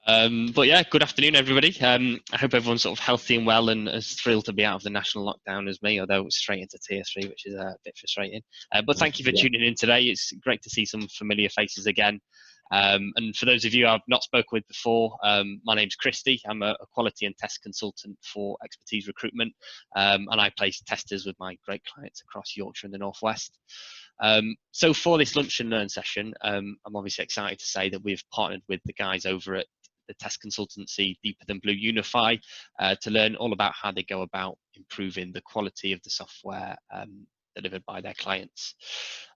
But yeah, good afternoon, everybody. I hope everyone's sort of healthy and well and as thrilled to be out of the national lockdown as me, although it's straight into tier 3, which is a bit frustrating. But thank you for tuning in today. It's great to see some familiar faces again. And for those of you I've not spoken with before, my name's Christy. I'm a quality and test consultant for Xpertise recruitment, and I place testers with my great clients across Yorkshire and the Northwest. So for this lunch and learn session, I'm obviously excited to say that we've partnered with the guys over at the test consultancy Deeper Than Blue Unify to learn all about how they go about improving the quality of the software delivered by their clients.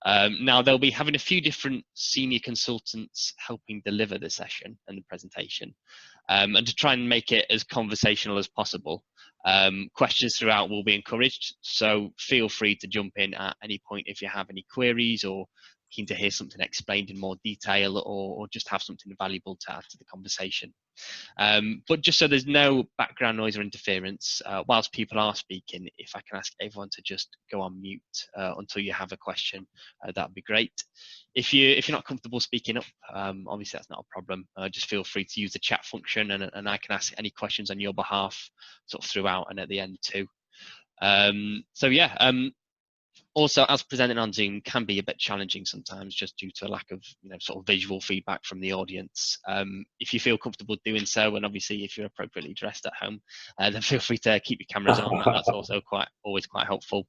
Now they'll be having a few different senior consultants helping deliver the session and the presentation, and to try and make it as conversational as possible. Questions throughout will be encouraged, so feel free to jump in at any point if you have any queries or keen to hear something explained in more detail, or just have something valuable to add to the conversation. But just so there's no background noise or interference, whilst people are speaking, if I can ask everyone to just go on mute until you have a question, that would be great. If you're not comfortable speaking up, obviously that's not a problem. Just feel free to use the chat function, and I can ask any questions on your behalf sort of throughout and at the end too. So yeah. Also, as presenting on Zoom can be a bit challenging sometimes, just due to a lack of sort of visual feedback from the audience. If you feel comfortable doing so, and obviously if you're appropriately dressed at home, then feel free to keep your cameras on. That's also always quite helpful.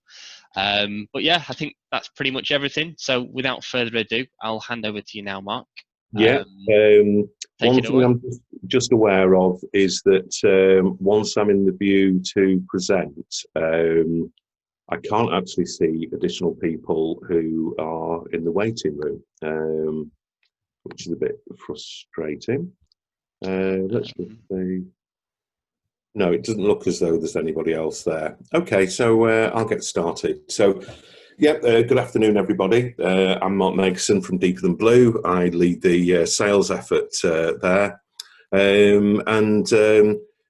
But yeah, I think that's pretty much everything. So without further ado, I'll hand over to you now, Mark. Yeah. One thing I'm just aware of is that once I'm in the view to present, I can't actually see additional people who are in the waiting room, which is a bit frustrating. Let's just see. No, it doesn't look as though there's anybody else there. Okay, so I'll get started. So, yeah, good afternoon, everybody. I'm Mark Maxson from Deeper Than Blue. I lead the sales effort there.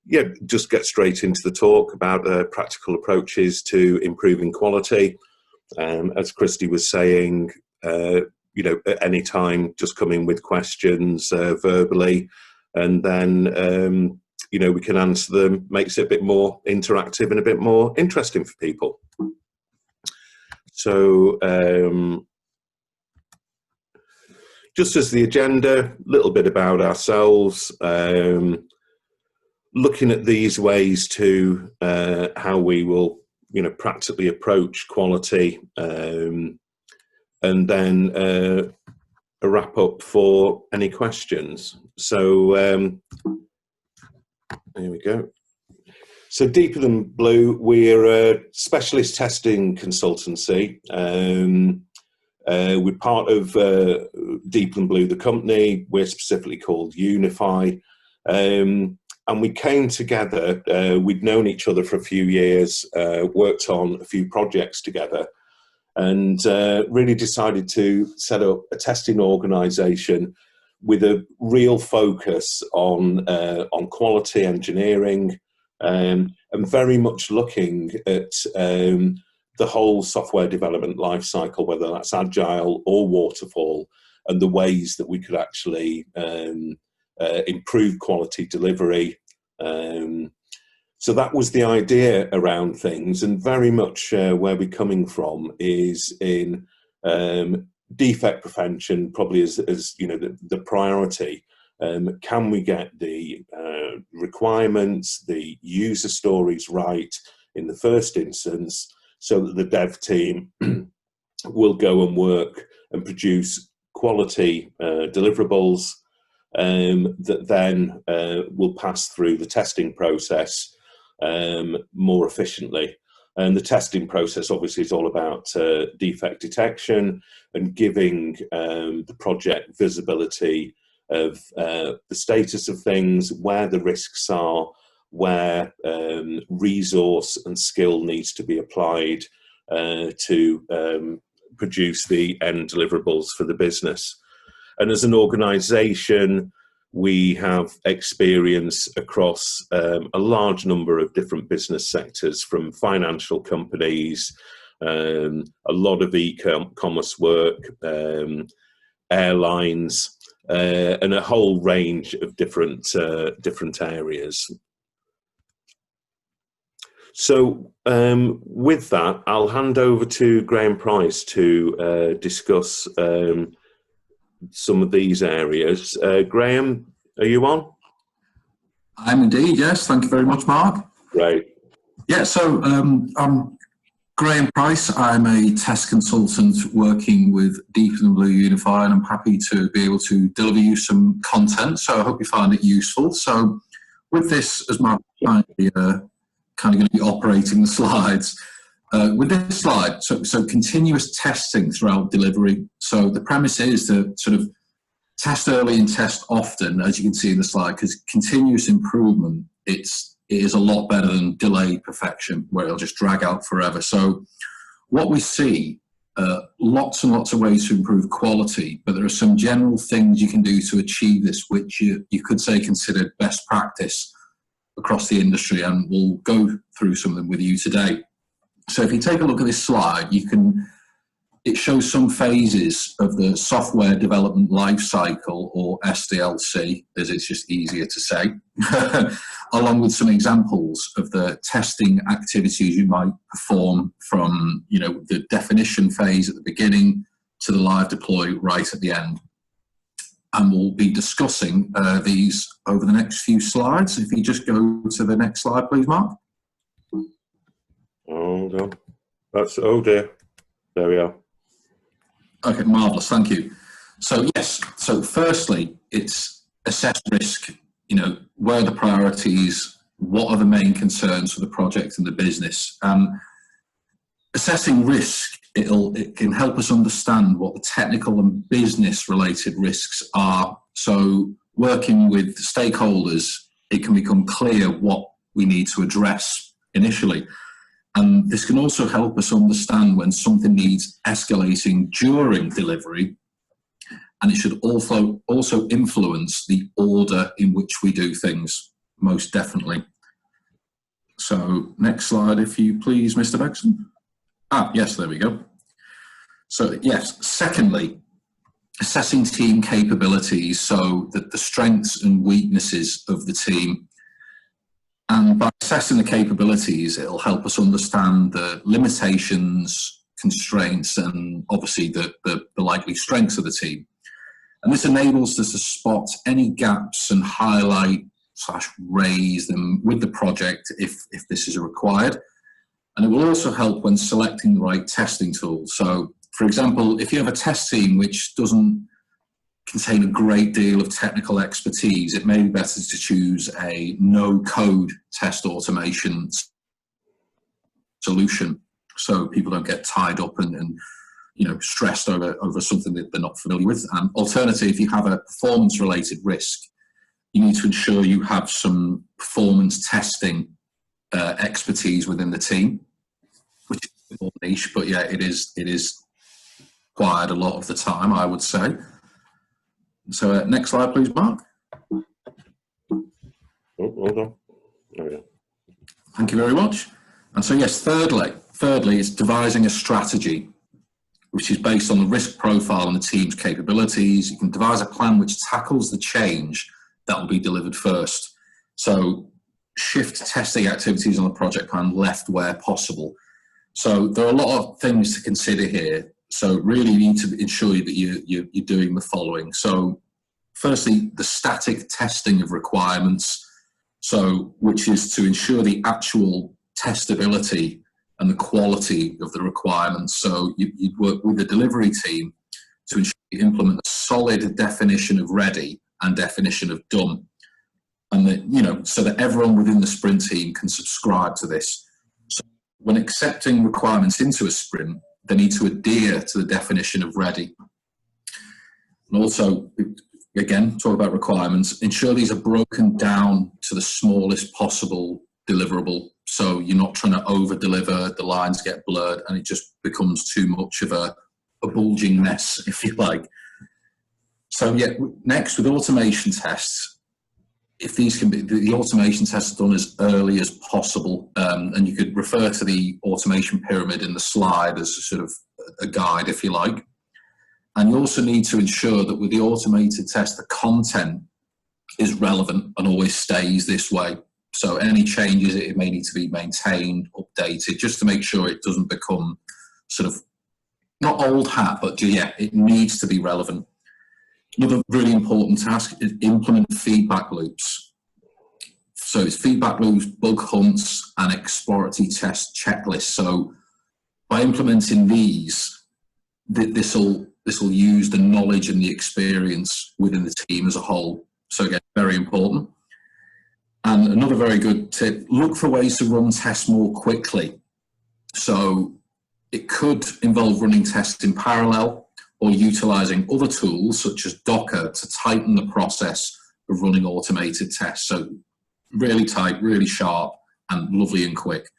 Yeah, just get straight into the talk about practical approaches to improving quality. As Christy was saying, at any time, just come in with questions verbally, and then, we can answer them. Makes it a bit more interactive and a bit more interesting for people. So, just as the agenda, a little bit about ourselves. Looking at these ways to how we will, practically approach quality, and then a wrap up for any questions. So there we go. So Deeper Than Blue, we're a specialist testing consultancy. We're part of Deeper Than Blue, the company. We're specifically called Unify. And we came together, we'd known each other for a few years, worked on a few projects together, and really decided to set up a testing organisation with a real focus on quality engineering, and very much looking at the whole software development life cycle, whether that's agile or waterfall, and the ways that we could actually improve quality delivery. So that was the idea around things, and very much where we're coming from is in defect prevention, probably as the priority. Can we get the requirements, the user stories right in the first instance, so that the dev team will go and work and produce quality deliverables that then will pass through the testing process more efficiently. And the testing process obviously is all about defect detection and giving the project visibility of the status of things, where the risks are, where resource and skill needs to be applied to produce the end deliverables for the business. And as an organisation, we have experience across a large number of different business sectors, from financial companies, a lot of e-commerce work, airlines, and a whole range of different areas. So with that, I'll hand over to Graham Price to discuss some of these areas. Graham, are you on? I'm indeed, yes. Thank you very much, Mark. Great. Yeah, so I'm Graham Price. I'm a test consultant working with Deeper Than Blue Unify, and I'm happy to be able to deliver you some content. So I hope you find it useful. So with this, as Mark kind of going to be operating the slides. With this slide, so continuous testing throughout delivery. So the premise is to sort of test early and test often, as you can see in the slide, because continuous improvement, it is a lot better than delayed perfection, where it'll just drag out forever. So what we see, lots and lots of ways to improve quality, but there are some general things you can do to achieve this, which you could say considered best practice across the industry, and we'll go through some of them with you today. So if you take a look at this slide, it shows some phases of the software development life cycle, or SDLC, as it's just easier to say, along with some examples of the testing activities you might perform from, the definition phase at the beginning to the live deploy right at the end. And we'll be discussing these over the next few slides. If you just go to the next slide, please, Mark. Hold on. Oh dear. There we are. Okay, marvellous, thank you. So yes, so firstly, it's assess risk, where are the priorities, what are the main concerns for the project and the business. Assessing risk, it can help us understand what the technical and business related risks are. So working with stakeholders, it can become clear what we need to address initially. And this can also help us understand when something needs escalating during delivery, and it should also influence the order in which we do things, most definitely. So next slide, if you please, Mr. Maxson. Yes, there we go. So yes, secondly, assessing team capabilities, so that the strengths and weaknesses of the team. And by assessing the capabilities, it'll help us understand the limitations, constraints, and obviously the likely strengths of the team. And this enables us to spot any gaps and highlight / raise them with the project if this is required. And it will also help when selecting the right testing tools. So, for example, if you have a test team which doesn't contain a great deal of technical expertise, it may be better to choose a no-code test automation solution, so people don't get tied up and stressed over something that they're not familiar with. Alternatively, if you have a performance-related risk, you need to ensure you have some performance testing expertise within the team, which is a bit more niche, but yeah, it is required a lot of the time, I would say. So next slide, please, Mark. Oh, hold on. There we go. Thank you very much. And so yes, thirdly is devising a strategy which is based on the risk profile and the team's capabilities. You can devise a plan which tackles the change that will be delivered first. So shift testing activities on the project plan left where possible. So there are a lot of things to consider here. So really you need to ensure that you're doing the following. So firstly, the static testing of requirements, so which is to ensure the actual testability and the quality of the requirements. So you'd work with the delivery team to ensure you implement a solid definition of ready and definition of done. And that, so that everyone within the sprint team can subscribe to this. So when accepting requirements into a sprint, they need to adhere to the definition of ready. And also, again, talk about requirements, ensure these are broken down to the smallest possible deliverable. So you're not trying to over deliver, the lines get blurred, and it just becomes too much of a bulging mess, if you like. So yeah, next with automation tests, if these can be, the automation tests are done as early as possible, and you could refer to the automation pyramid in the slide as a sort of a guide, if you like. And you also need to ensure that with the automated test, the content is relevant and always stays this way. So any changes, it may need to be maintained, updated, just to make sure it doesn't become sort of, not old hat, but yeah, it needs to be relevant. Another really important task is implement feedback loops. So it's feedback loops, bug hunts, and exploratory test checklists. So by implementing these, this will use the knowledge and the experience within the team as a whole. So again, very important. And another very good tip, look for ways to run tests more quickly. So it could involve running tests in parallel or utilizing other tools such as Docker to tighten the process of running automated tests. So really tight, really sharp, and lovely and quick.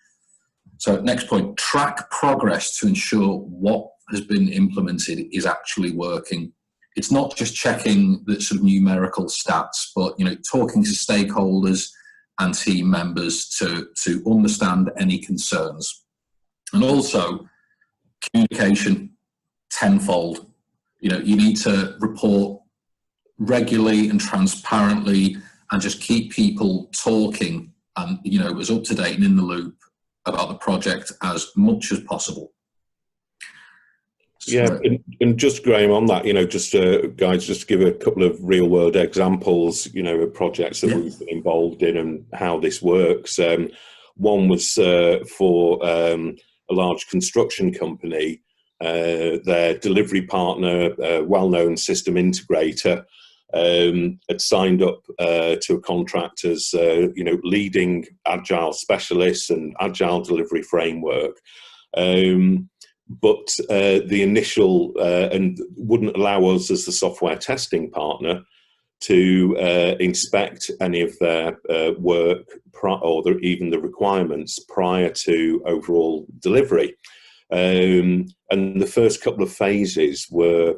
So next point, track progress to ensure what has been implemented is actually working. It's not just checking the sort of numerical stats, but talking to stakeholders and team members to understand any concerns. And also communication tenfold. You need to report regularly and transparently and just keep people talking and as up to date and in the loop about the project as much as possible. Yeah, and just Graham on that, guys, just to give a couple of real world examples, of projects that we've been involved in and how this works. One was for a large construction company. Their delivery partner, a well-known system integrator, had signed up to a contract as leading agile specialists and agile delivery framework. But the initial and wouldn't allow us as the software testing partner to inspect any of their work or even the requirements prior to overall delivery. And the first couple of phases were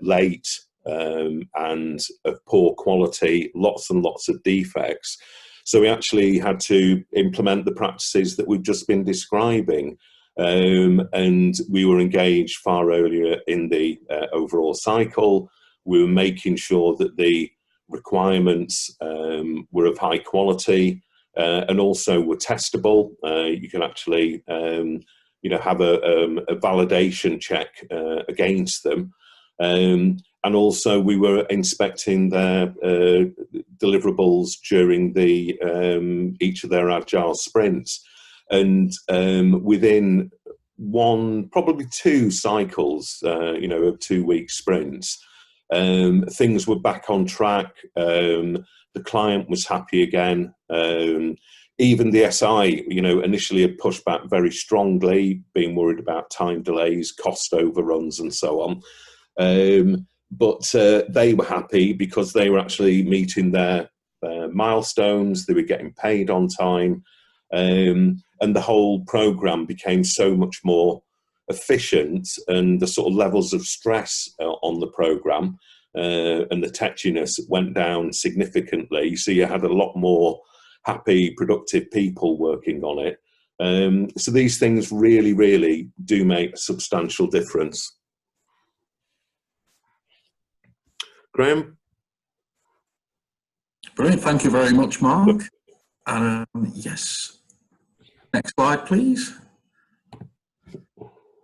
late and of poor quality, lots and lots of defects. So we actually had to implement the practices that we've just been describing. And we were engaged far earlier in the overall cycle. We were making sure that the requirements were of high quality and also were testable. You can actually, have a validation check against them. And also we were inspecting their deliverables during each of their agile sprints. And within probably two cycles, of 2 week sprints, things were back on track. The client was happy again. Even the SI, initially had pushed back very strongly, being worried about time delays, cost overruns, and so on. But they were happy because they were actually meeting their milestones. They were getting paid on time. And the whole program became so much more efficient, and the sort of levels of stress on the program and the tetchiness went down significantly. So you had a lot more happy, productive people working on it. So these things really, really do make a substantial difference. Graham? Brilliant. Thank you very much, Mark. Yes. Next slide, please.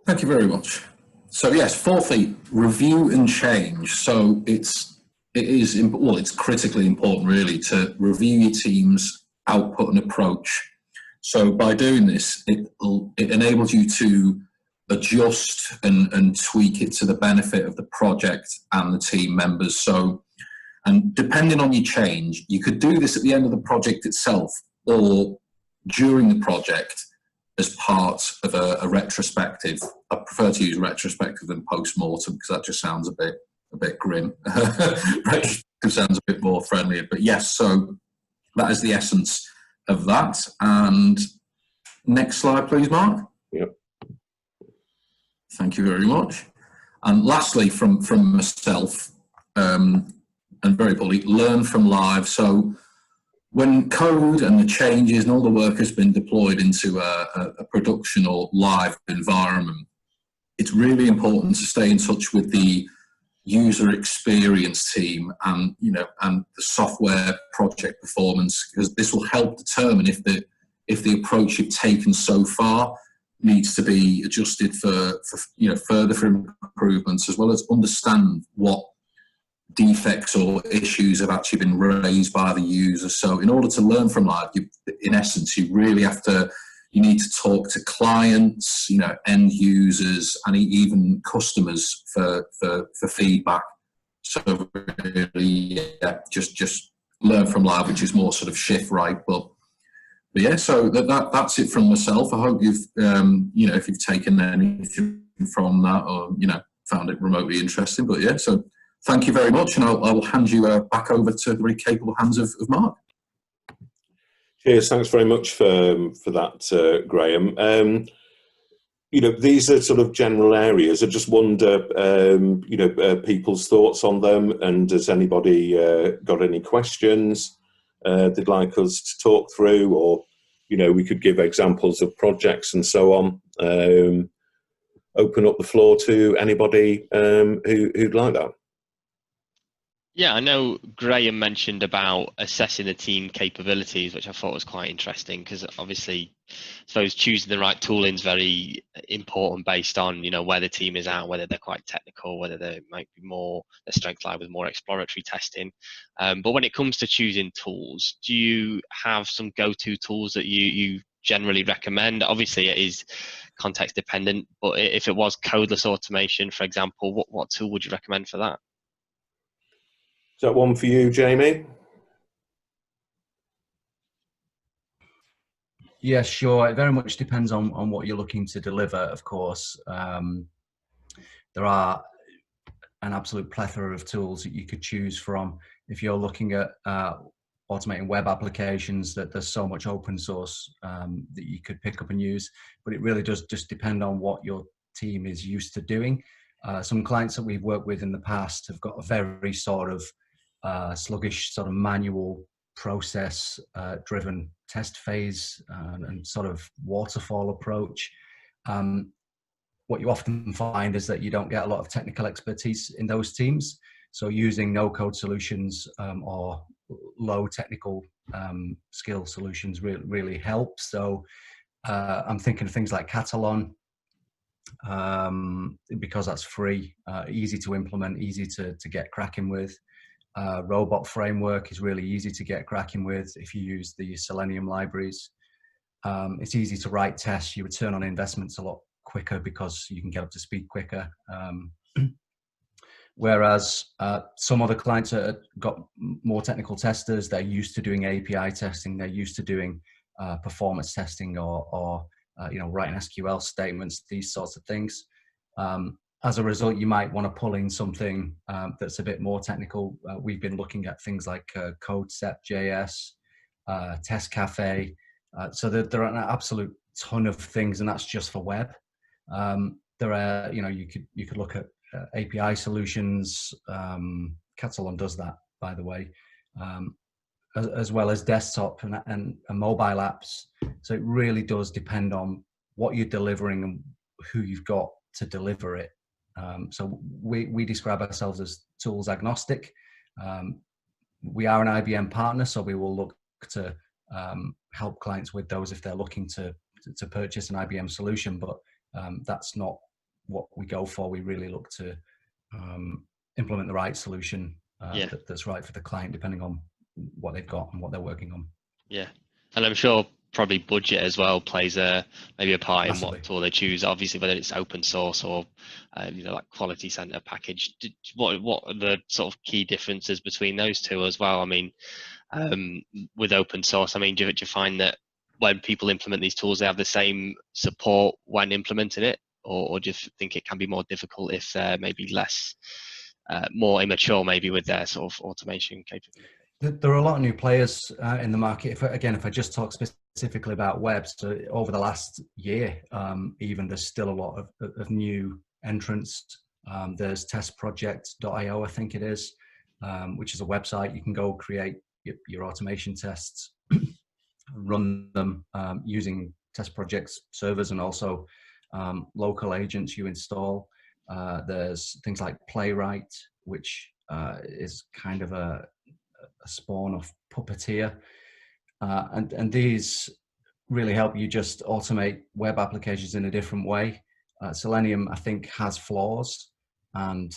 Thank you very much. So yes, fourthly, review and change. So it's critically important really to review your team's output and approach. So by doing this, it enables you to adjust and tweak it to the benefit of the project and the team members. So, and depending on your change, you could do this at the end of the project itself or during the project as part of a retrospective. I prefer to use retrospective than post-mortem because that just sounds a bit grim. Retrospective sounds a bit more friendly, but yes, so that is the essence of that. And next slide, please, Mark. Yep. Thank you very much. And lastly, from myself, and very importantly, learn from live. So when code and the changes and all the work has been deployed into a production or live environment, it's really important to stay in touch with the user experience team and and the software project performance, because this will help determine if the approach you've taken so far needs to be adjusted for further for improvements, as well as understand what defects or issues have actually been raised by the user. So in order to learn from live, in essence, you really you need to talk to clients, end users, and even customers for feedback. So really, yeah, just learn from live, which is more sort of shift right. But yeah, so that's it from myself. I hope you've if you've taken anything from that, or found it remotely interesting. But yeah, so thank you very much, and I'll hand you back over to the very capable hands of Mark. Cheers, thanks very much for that, Graham. These are sort of general areas. I just wonder, people's thoughts on them, and has anybody got any questions they'd like us to talk through, or we could give examples of projects and so on. Open up the floor to anybody who'd like that. Yeah, I know Graham mentioned about assessing the team capabilities, which I thought was quite interesting, because obviously, I suppose choosing the right tooling is very important based on where the team is at, whether they're quite technical, whether they might be their strengths lie with more exploratory testing. But when it comes to choosing tools, do you have some go-to tools that you generally recommend? Obviously, it is context dependent, but if it was codeless automation, for example, what tool would you recommend for that? Is that one for you, Jamie? Yeah, sure. It very much depends on what you're looking to deliver, of course. There are an absolute plethora of tools that you could choose from. If you're looking at automating web applications, that there's so much open source that you could pick up and use, but it really does just depend on what your team is used to doing. Some clients that we've worked with in the past have got a very sort of sluggish, sort of manual process driven test phase and sort of waterfall approach. What you often find is that you don't get a lot of technical expertise in those teams. So using no-code solutions or low technical skill solutions really helps. So I'm thinking of things like Catalan, because that's free, easy to implement, easy to get cracking with. Robot framework is really easy to get cracking with if you use the Selenium libraries. It's easy to write tests. Your return on investment's a lot quicker because you can get up to speed quicker. Whereas some other clients have got more technical testers. They're used to doing API testing. They're used to doing performance testing or writing SQL statements, these sorts of things. As a result, you might want to pull in something that's a bit more technical. We've been looking at things like CodeCept.js, Test Cafe. So there are an absolute ton of things, and that's just for web. There are, you could look at API solutions. Catalan does that, by the way, as well as desktop and mobile apps. So it really does depend on what you're delivering and who you've got to deliver it. So we describe ourselves as tools agnostic. We are an IBM partner, so we will look to help clients with those if they're looking to purchase an IBM solution, but that's not what we go for. We really look to implement the right solution that's right for the client, depending on what they've got and what they're working on. Yeah, and I'm sure probably budget as well plays maybe a part Massively. in what tool they choose. Obviously, whether it's open source or like quality center package. What are the sort of key differences between those two as well? I mean, with open source, I mean, do you find that when people implement these tools, they have the same support when implementing it, or do you think it can be more difficult if they're maybe more immature, maybe with their sort of automation capability? There are a lot of new players in the market. If I just talk specifically about web, so over the last year, even there's still a lot of new entrants. There's testproject.io, I think it is, which is a website. You can go create your automation tests, run them using test projects servers and also local agents you install. There's things like Playwright, which is kind of a spawn of Puppeteer. And these really help you just automate web applications in a different way. Selenium, I think, has flaws, and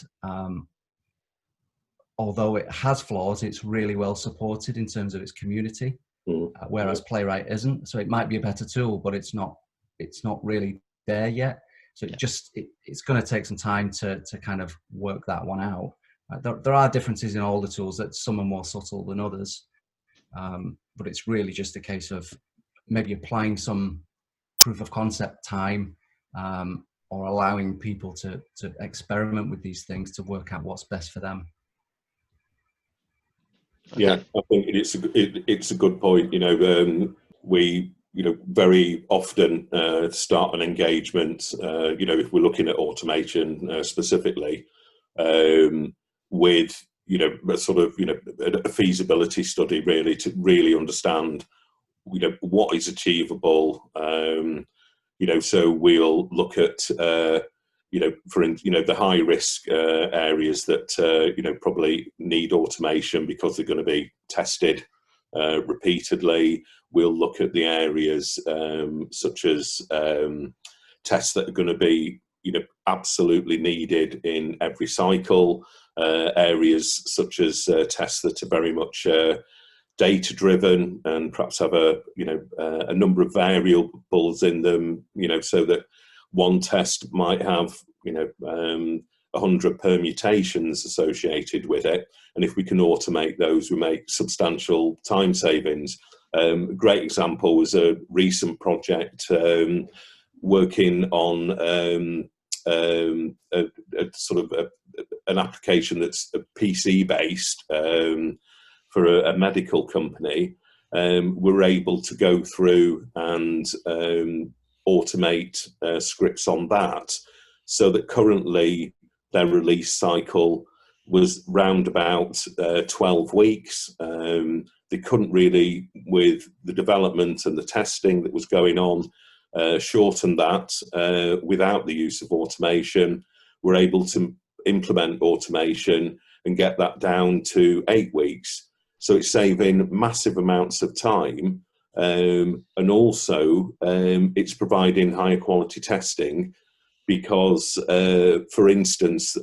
although it has flaws, it's really well supported in terms of its community, whereas Playwright isn't. So it might be a better tool, but it's not really there yet. So it's going to take some time to kind of work that one out. There are differences in all the tools, that some are more subtle than others, but it's really just a case of maybe applying some proof of concept time, or allowing people to experiment with these things to work out what's best for them. Yeah, I think it's a good point. We very often start an engagement. If we're looking at automation specifically, with a sort of a feasibility study, really, to really understand what is achievable. So we'll look at the high risk areas that probably need automation because they're going to be tested repeatedly. We'll look at the areas such as tests that are going to be absolutely needed in every cycle, areas such as tests that are very much data driven and perhaps have a number of variables in them, so that one test might have 100 permutations associated with it, and if we can automate those, we make substantial time savings. A great example was a recent project working on a sort of an application that's PC based for a medical company. We're able to go through and automate scripts on that, so that currently their release cycle was round about 12 weeks. They couldn't really, with the development and the testing that was going on, shorten that without the use of automation. We're able to implement automation and get that down to 8 weeks. So it's saving massive amounts of time, and also it's providing higher quality testing because, for instance,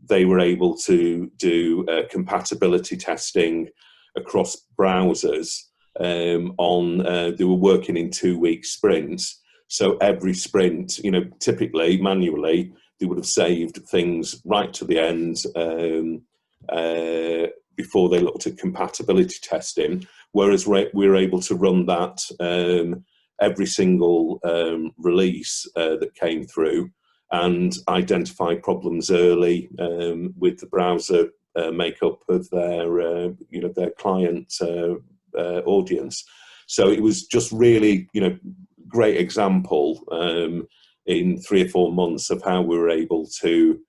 they were able to do compatibility testing across browsers. They were working in 2-week sprints. So every sprint, typically manually, they would have saved things right to the end before they looked at compatibility testing. Whereas we're able to run that every single release that came through and identify problems early with the browser makeup of their client audience. So it was just really, great example in 3 or 4 months of how we were able to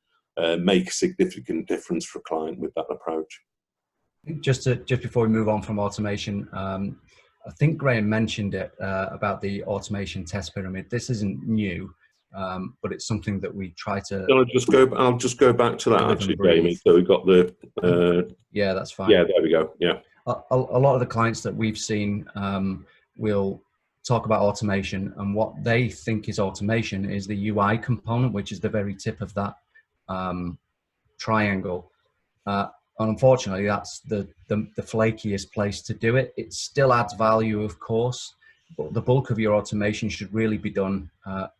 make a significant difference for a client with that approach. Just before we move on from automation, I think Graham mentioned it about the automation test pyramid. This isn't new, but it's something that we try to. I'll just go back to that actually, Jamie. So we've got the. Yeah, that's fine. Yeah, there we go. Yeah. A lot of the clients that we've seen will talk about automation, and what they think is automation is the UI component, which is the very tip of that triangle. And unfortunately, that's the flakiest place to do it. It still adds value, of course, but the bulk of your automation should really be done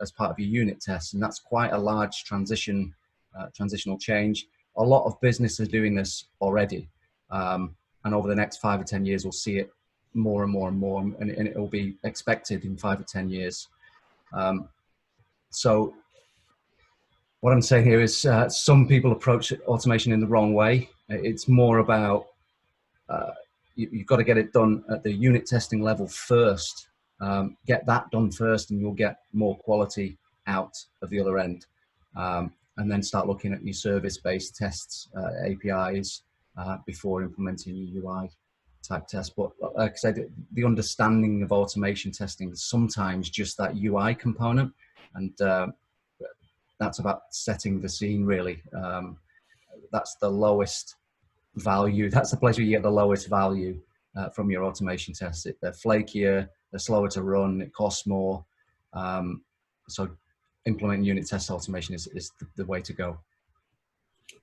as part of your unit tests, and that's quite a large transitional change. A lot of businesses are doing this already, and over the next 5 or 10 years, we'll see it more and more and more, and it will be expected in 5 or 10 years. So what I'm saying here is some people approach automation in the wrong way. It's more about you've got to get it done at the unit testing level first. Get that done first, and you'll get more quality out of the other end. And then start looking at your service-based tests, APIs, before implementing your UI type test. But like I said, the understanding of automation testing is sometimes just that UI component, and that's about setting the scene, really. that's the lowest value. That's the place where you get the lowest value from your automation tests. They're flakier, they're slower to run, it costs more. So implementing unit test automation is the way to go.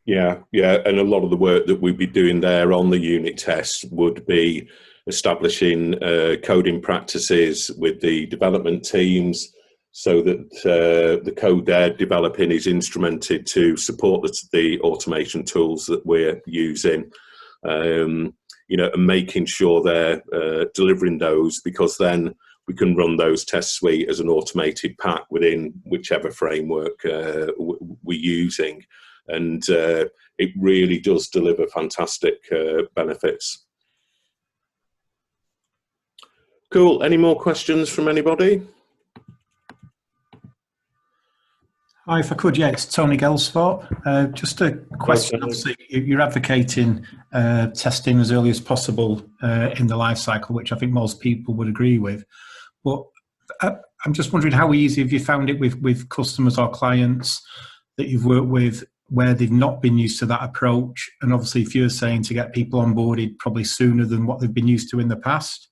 Yeah, and a lot of the work that we'd be doing there on the unit tests would be establishing coding practices with the development teams, so that the code they're developing is instrumented to support the automation tools that we're using, and making sure they're delivering those, because then we can run those test suite as an automated pack within whichever framework we're using. And it really does deliver fantastic benefits. Cool. Any more questions from anybody? Hi, if I could, it's Tony Gelsthorpe. Just a question. Obviously, you're advocating testing as early as possible in the life cycle, which I think most people would agree with. But I'm just wondering, how easy have you found it with customers or clients that you've worked with where they've not been used to that approach? And obviously, if you're saying to get people onboarded probably sooner than what they've been used to in the past,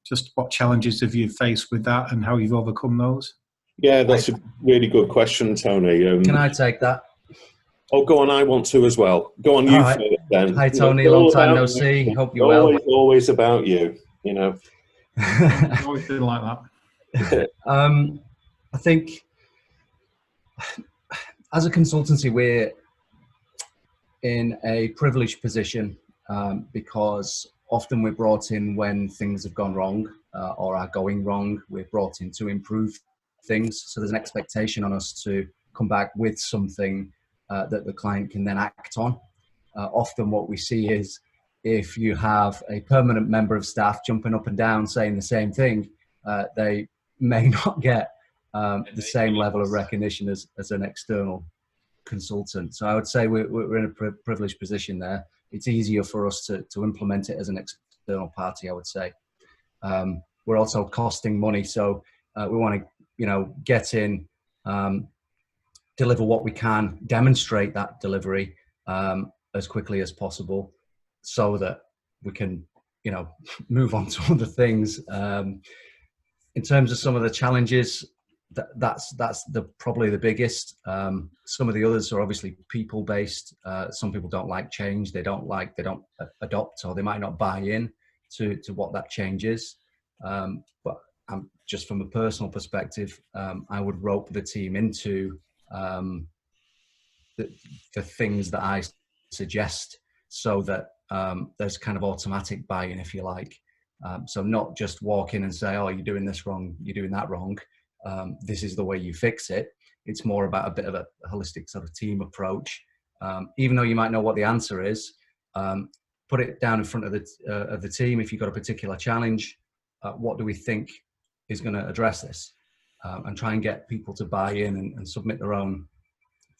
just what challenges have you faced with that and how you've overcome those? Yeah, that's a really good question, Tony. Can I take that? Oh, go on, I want to as well. Go on, you first then. Hi, Tony, long time no see. Hope you're well. Always about you, I always feel like that. I think as a consultancy, we're in a privileged position because often we're brought in when things have gone wrong or are going wrong. We're brought in to improve things. So there's an expectation on us to come back with something that the client can then act on. Often what we see is if you have a permanent member of staff jumping up and down saying the same thing, they may not get the same level of recognition as an external consultant. So I would say we're in a privileged position there. It's easier for us to implement it as an external party, I would say. We're also costing money, so we want to get in, deliver what we can, demonstrate that delivery as quickly as possible, so that we can move on to other things. In terms of some of the challenges, that's probably the biggest. Some of the others are obviously people based. Some people don't like change, they don't adopt, or they might not buy in to what that change is. But just from a personal perspective, I would rope the team into the things that I suggest, so that there's kind of automatic buy-in, if you like. So not just walk in and say, oh, you're doing this wrong, you're doing that wrong, this is the way you fix it. It's more about a bit of a holistic sort of team approach. Even though you might know what the answer is, put it down in front of the team. If you've got a particular challenge, what do we think is going to address this? And try and get people to buy in and submit their own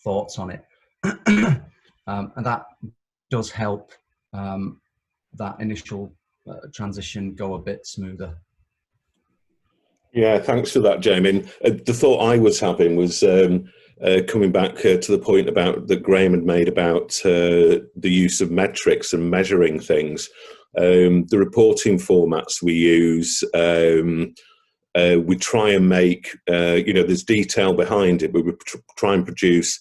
thoughts on it. And that does help that initial transition go a bit smoother. Yeah, thanks for that, Jamie. The thought I was having was coming back to the point that Graham had made about the use of metrics and measuring things. The reporting formats we use, we try and make, there's detail behind it, but we try and produce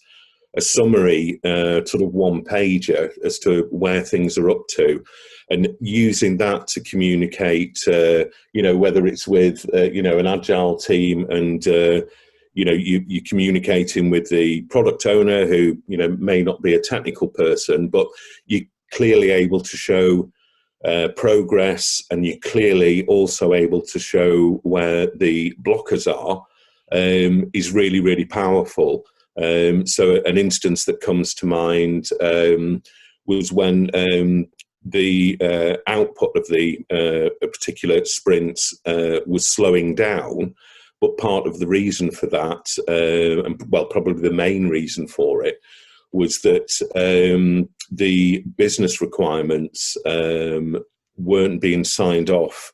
a summary, sort of one-pager as to where things are up to, and using that to communicate, whether it's with, an agile team and, you're communicating with the product owner who, may not be a technical person, but you're clearly able to show progress, and you're clearly also able to show where the blockers are, is really, really powerful. So an instance that comes to mind was when the output of a particular sprint was slowing down, but part of the reason for that, and probably the main reason for it, was that the business requirements weren't being signed off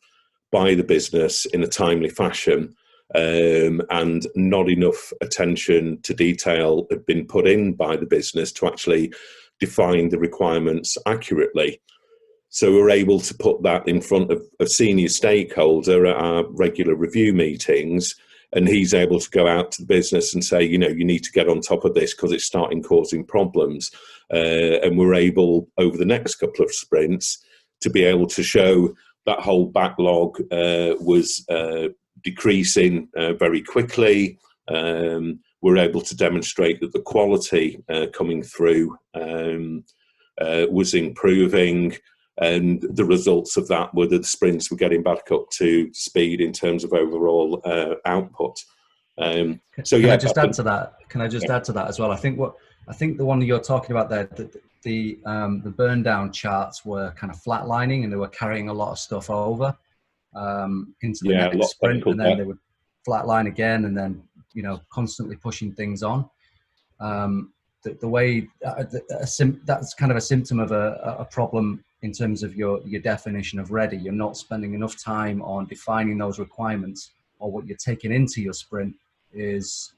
by the business in a timely fashion, and not enough attention to detail had been put in by the business to actually define the requirements accurately. So we're able to put that in front of a senior stakeholder at our regular review meetings, and he's able to go out to the business and say, you know, you need to get on top of this because it's starting causing problems. And we're able, over the next couple of sprints, to be able to show that whole backlog was decreasing very quickly. We're able to demonstrate that the quality coming through was improving. And the results of that were that the sprints were getting back up to speed in terms of overall output. So yeah, Can I just add to that? Can I just add to that as well? I think the one that you're talking about there, the Burndown charts were kind of flatlining, and they were carrying a lot of stuff over into the next sprint, and then they would flatline again, and then, you know, constantly pushing things on. The way that's kind of a symptom of a problem in terms of your definition of ready. You're not spending enough time on defining those requirements, or what you're taking into your sprint is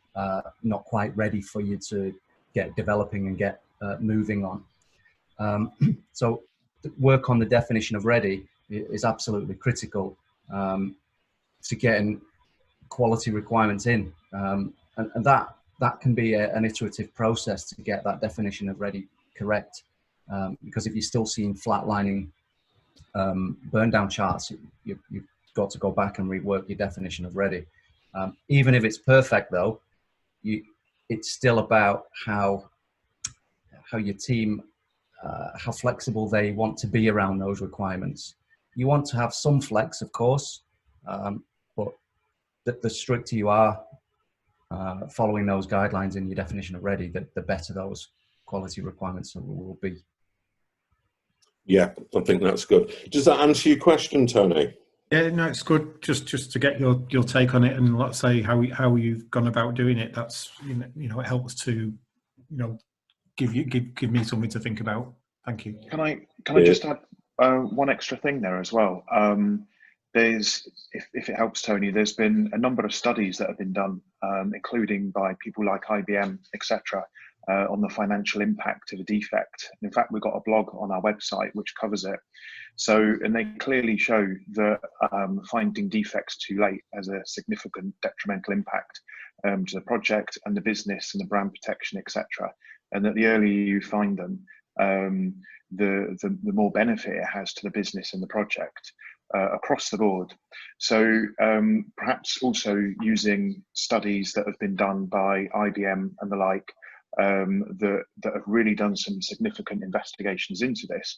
not quite ready for you to get developing and get moving on. So work on the definition of ready is absolutely critical to getting quality requirements in, and that can be an iterative process to get that definition of ready correct. Because if you're still seeing flatlining Burndown charts, you've got to go back and rework your definition of ready. Even if it's perfect, though, it's still about how your team, how flexible they want to be around those requirements. You want to have some flex, of course, but the stricter you are following those guidelines in your definition of ready, the better those quality requirements will be. Yeah, I think that's good. Does that answer your question, Tony? Yeah, no, it's good. Just to get your take on it, and let's say how you've gone about doing it. That's, you know, it helps to, you know, give me something to think about. Thank you. Can I just add one extra thing there as well? There's, if it helps, Tony, there's been a number of studies that have been done, including by people like IBM, etc., on the financial impact of a defect. In fact, we've got a blog on our website which covers it. So, and they clearly show that finding defects too late has a significant detrimental impact to the project and the business and the brand protection, etc. And that the earlier you find them, the more benefit it has to the business and the project across the board. So perhaps also using studies that have been done by IBM and the like, that have really done some significant investigations into this,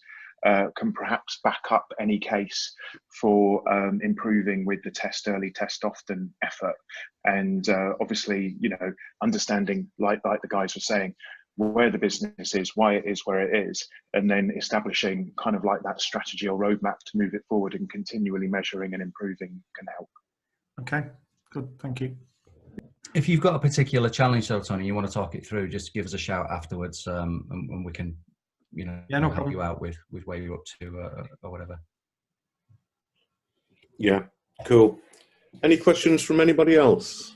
can perhaps back up any case for improving with the test early, test often effort. And obviously, you know, understanding, like the guys were saying, where the business is, why it is where it is, and then establishing kind of like that strategy or roadmap to move it forward, and continually measuring and improving can help. Okay, good, thank you. If you've got a particular challenge, though, Tony, you want to talk it through, just give us a shout afterwards, and we can, you know, help you out with where you're up to or whatever. Yeah, cool. Any questions from anybody else?